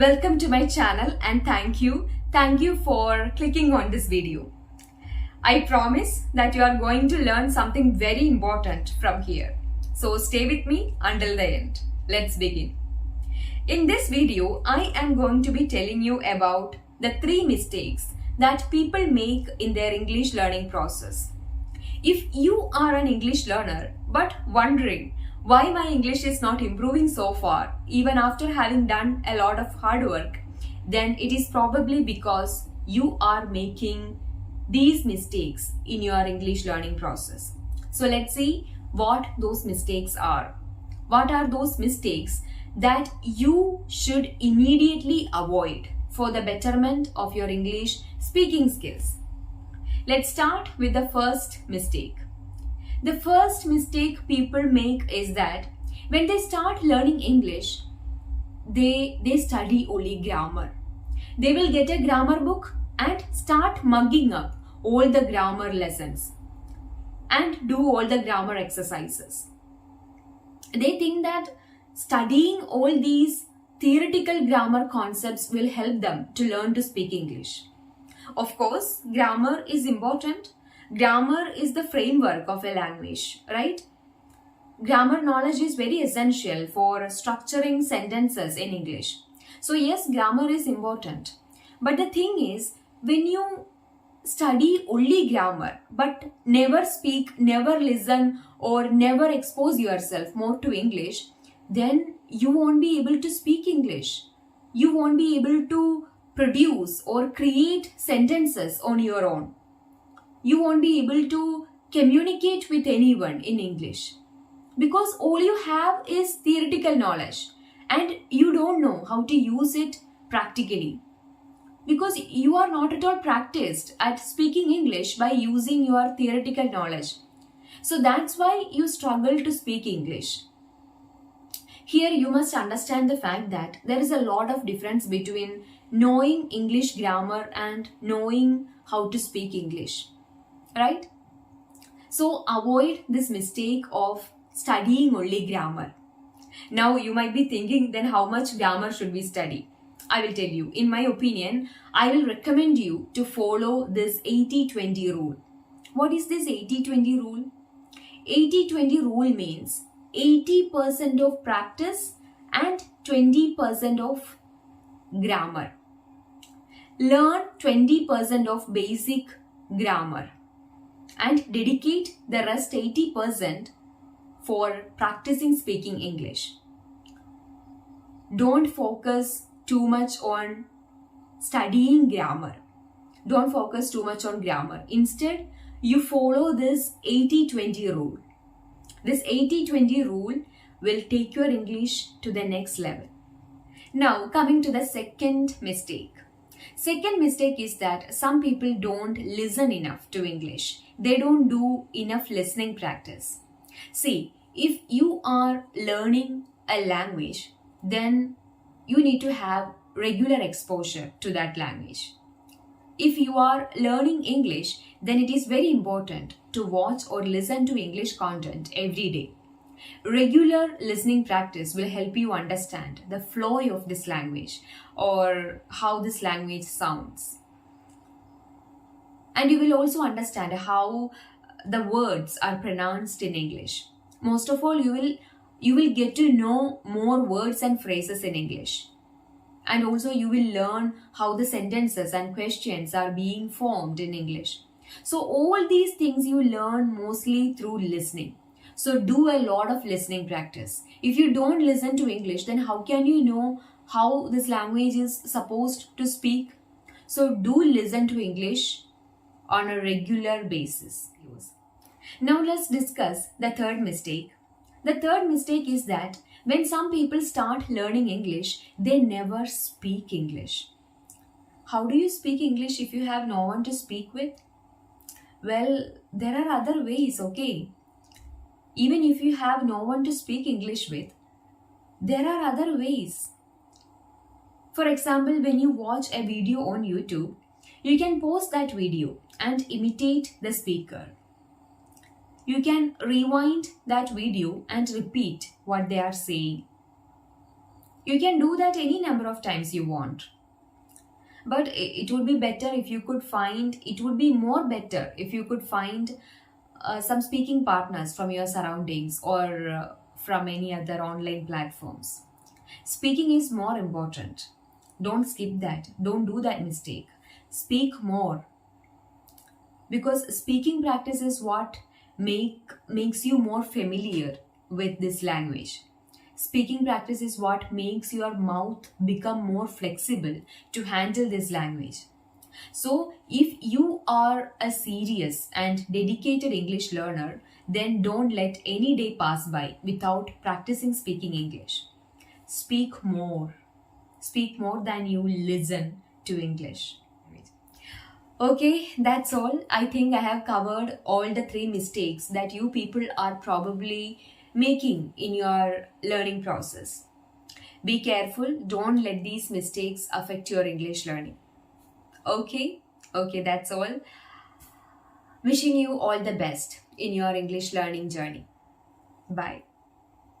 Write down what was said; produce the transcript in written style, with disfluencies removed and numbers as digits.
Welcome to my channel and thank you. Thank you for clicking on this video. I promise that you are going to learn something very important from here. So stay with me until the end. Let's begin. In this video, I am going to be telling you about the 3 mistakes that people make in their English learning process. If you are an English learner but wondering why my English is not improving so far, even after having done a lot of hard work, then it is probably because you are making these mistakes in your English learning process. So let's see what those mistakes are. What are those mistakes that you should immediately avoid for the betterment of your English speaking skills? Let's start with the first mistake. The first mistake people make is that when they start learning English, they study only grammar. They will get a grammar book and start mugging up all the grammar lessons and do all the grammar exercises. They think that studying all these theoretical grammar concepts will help them to learn to speak English. Of course, grammar is important. Grammar is the framework of a language, right? Grammar knowledge is very essential for structuring sentences in English. So yes, grammar is important. But the thing is, when you study only grammar but never speak, never listen, or never expose yourself more to English, then you won't be able to speak English. You won't be able to produce or create sentences on your own. You won't be able to communicate with anyone in English because all you have is theoretical knowledge and you don't know how to use it practically because you are not at all practiced at speaking English by using your theoretical knowledge. So that's why you struggle to speak English. Here you must understand the fact that there is a lot of difference between knowing English grammar and knowing how to speak English. Right? So avoid this mistake of studying only grammar. Now you might be thinking, then how much grammar should we study? I will tell you. In my opinion, I will recommend you to follow this 80-20 rule. What is this 80-20 rule? 80-20 rule means 80% of practice and 20% of grammar. Learn 20% of basic grammar and dedicate the rest 80% for practicing speaking English. Don't focus too much on studying grammar. Don't focus too much on grammar. Instead, you follow this 80-20 rule. This 80-20 rule will take your English to the next level. Now, coming to the second mistake. Second mistake is that some people don't listen enough to English. They don't do enough listening practice. See, if you are learning a language, then you need to have regular exposure to that language. If you are learning English, then it is very important to watch or listen to English content every day. Regular listening practice will help you understand the flow of this language or how this language sounds. And you will also understand how the words are pronounced in English. Most of all, you will get to know more words and phrases in English. And also you will learn how the sentences and questions are being formed in English. So all these things you learn mostly through listening. So do a lot of listening practice. If you don't listen to English, then how can you know how this language is supposed to speak? So do listen to English on a regular basis. Now let's discuss the third mistake. The third mistake is that when some people start learning English, they never speak English. How do you speak English if you have no one to speak with? Well, there are other ways, okay? Even if you have no one to speak English with, there are other ways. For example, when you watch a video on YouTube, you can pause that video and imitate the speaker. You can rewind that video and repeat what they are saying. You can do that any number of times you want. But it would be better if you could find, it would be more better if you could find some speaking partners from your surroundings or from any other online platforms. Speaking is more important. Don't skip that. Don't do that mistake. Speak more. Because speaking practice is what makes you more familiar with this language. Speaking practice is what makes your mouth become more flexible to handle this language. So, if you are a serious and dedicated English learner, then don't let any day pass by without practicing speaking English. Speak more. Speak more than you listen to English. Okay, that's all. I think I have covered all the 3 mistakes that you people are probably making in your learning process. Be careful, don't let these mistakes affect your English learning. Okay, that's all. Wishing you all the best in your English learning journey. Bye.